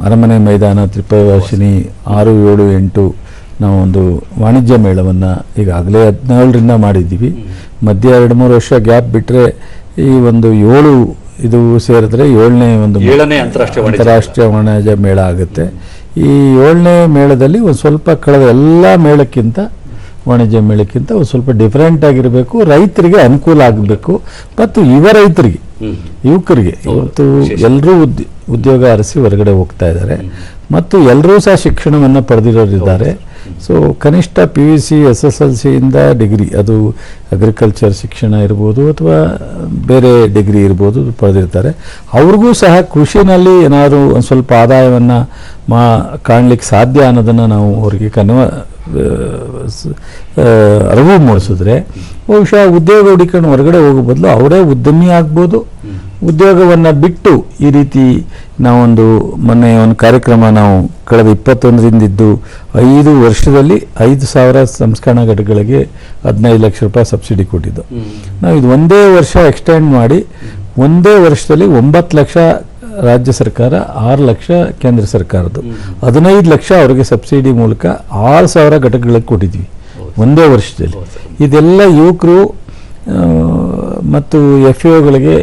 ಅರಮನೆ ಮೈದಾನ ತ್ರಿಪುರವಾಸಿನಿ 6, 7, 8 ನಾವು ಒಂದು ವಾಣಿಜ್ಯ ಮೇಳವನ್ನು ಈಗಾಗಲೇ 17ರಿಂದ ಮಾಡಿದ್ದೀವಿ. ಮಧ್ಯೆ 2-3 ವರ್ಷ ಗ್ಯಾಪ್ ಬಿಟ್ಟರೆ ಈ ಒಂದು 7 ಇದು ಸೇರಿದ್ರೆ 7ನೇ ಒಂದು ಅಂತಾರಾಷ್ಟ್ರೀಯ ವಾಣಿಜ್ಯ ಮೇಳ ಆಗುತ್ತೆ. ಈ 7ನೇ ಮೇಳದಲ್ಲಿ ಒಂದು ಸ್ವಲ್ಪ ಕಳೆದ ಎಲ್ಲ ಮೇಳಕ್ಕಿಂತ ವಾಣಿಜ್ಯ ಮೇಳಕ್ಕಿಂತ ಒಂದು ಸ್ವಲ್ಪ ಡಿಫರೆಂಟ್ ಆಗಿರಬೇಕು, ರೈತರಿಗೆ ಅನುಕೂಲ ಆಗಬೇಕು. ಮತ್ತು ರೈತರಿಗೆ ಯುವಕರಿಗೆ ಇವತ್ತು ಎಲ್ಲರೂ ಉದ್ಯೋಗ ಅರಸಿ ಹೊರಗಡೆ ಹೋಗ್ತಾ ಇದ್ದಾರೆ ಮತ್ತು ಎಲ್ಲರೂ ಸಹ ಶಿಕ್ಷಣವನ್ನು ಪಡೆದಿರೋರಿದ್ದಾರೆ. ಸೊ ಕನಿಷ್ಠ PUC SSLCಯಿಂದ ಡಿಗ್ರಿ, ಅದು ಅಗ್ರಿಕಲ್ಚರ್ ಶಿಕ್ಷಣ ಇರ್ಬೋದು ಅಥವಾ ಬೇರೆ ಡಿಗ್ರಿ ಇರ್ಬೋದು ಪಡೆದಿರ್ತಾರೆ. ಅವ್ರಿಗೂ ಸಹ ಕೃಷಿನಲ್ಲಿ ಏನಾದರೂ ಒಂದು ಸ್ವಲ್ಪ ಆದಾಯವನ್ನು ಕಾಣಲಿಕ್ಕೆ ಸಾಧ್ಯ ಅನ್ನೋದನ್ನು ನಾವು ಅವರಿಗೆ ಅರಿವು ಮೂಡಿಸಿದ್ರೆ ಬಹುಶಃ ಉದ್ಯೋಗ ಹುಡುಕೊಂಡು ಹೊರಗಡೆ ಹೋಗೋ ಬದಲು ಅವರೇ ಉದ್ಯಮಿ ಆಗ್ಬೋದು. ಉದ್ಯೋಗವನ್ನು ಬಿಟ್ಟು ಈ ರೀತಿ ನಾವೊಂದು ಮೊನ್ನೆ ಒಂದು ಕಾರ್ಯಕ್ರಮ ನಾವು ಕಳೆದ 21ರಿಂದ ಇದ್ದು 5 ವರ್ಷದಲ್ಲಿ 5,000 ಸಂಸ್ಕರಣಾ ಘಟಕಗಳಿಗೆ 15 ಲಕ್ಷ ರೂಪಾಯಿ ಸಬ್ಸಿಡಿ ಕೊಟ್ಟಿದ್ದು. ನಾವು ಇದು ಒಂದೇ ವರ್ಷ ಎಕ್ಸ್ಟೆಂಡ್ ಮಾಡಿ ಒಂದೇ ವರ್ಷದಲ್ಲಿ 9 ಲಕ್ಷ ರಾಜ್ಯ ಸರ್ಕಾರ, 6 ಲಕ್ಷ ಕೇಂದ್ರ ಸರ್ಕಾರದ್ದು, 15 ಲಕ್ಷ ಅವರಿಗೆ ಸಬ್ಸಿಡಿ ಮೂಲಕ 6,000 ಘಟಕಗಳಿಗೆ ಕೊಟ್ಟಿದ್ವಿ ಒಂದೇ ವರ್ಷದಲ್ಲಿ. ಇದೆಲ್ಲ ಯುವಕರು ಮತ್ತು FAOಗಳಿಗೆ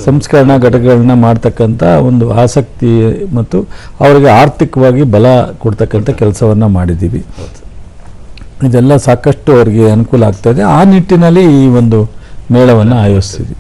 ಸಂಸ್ಕರಣಾ ಘಟಕಗಳನ್ನ ಮಾಡ್ತಕ್ಕಂಥ ಒಂದು ಆಸಕ್ತಿ ಮತ್ತು ಅವರಿಗೆ ಆರ್ಥಿಕವಾಗಿ ಬಲ ಕೊಡ್ತಕ್ಕಂಥ ಕೆಲಸವನ್ನು ಮಾಡಿದ್ದೀವಿ. ಇದೆಲ್ಲ ಸಾಕಷ್ಟು ಅವರಿಗೆ ಅನುಕೂಲ ಆಗ್ತದೆ. ಆ ನಿಟ್ಟಿನಲ್ಲಿ ಈ ಒಂದು ಮೇಳವನ್ನು ಆಯೋಜಿಸ್ತೀವಿ.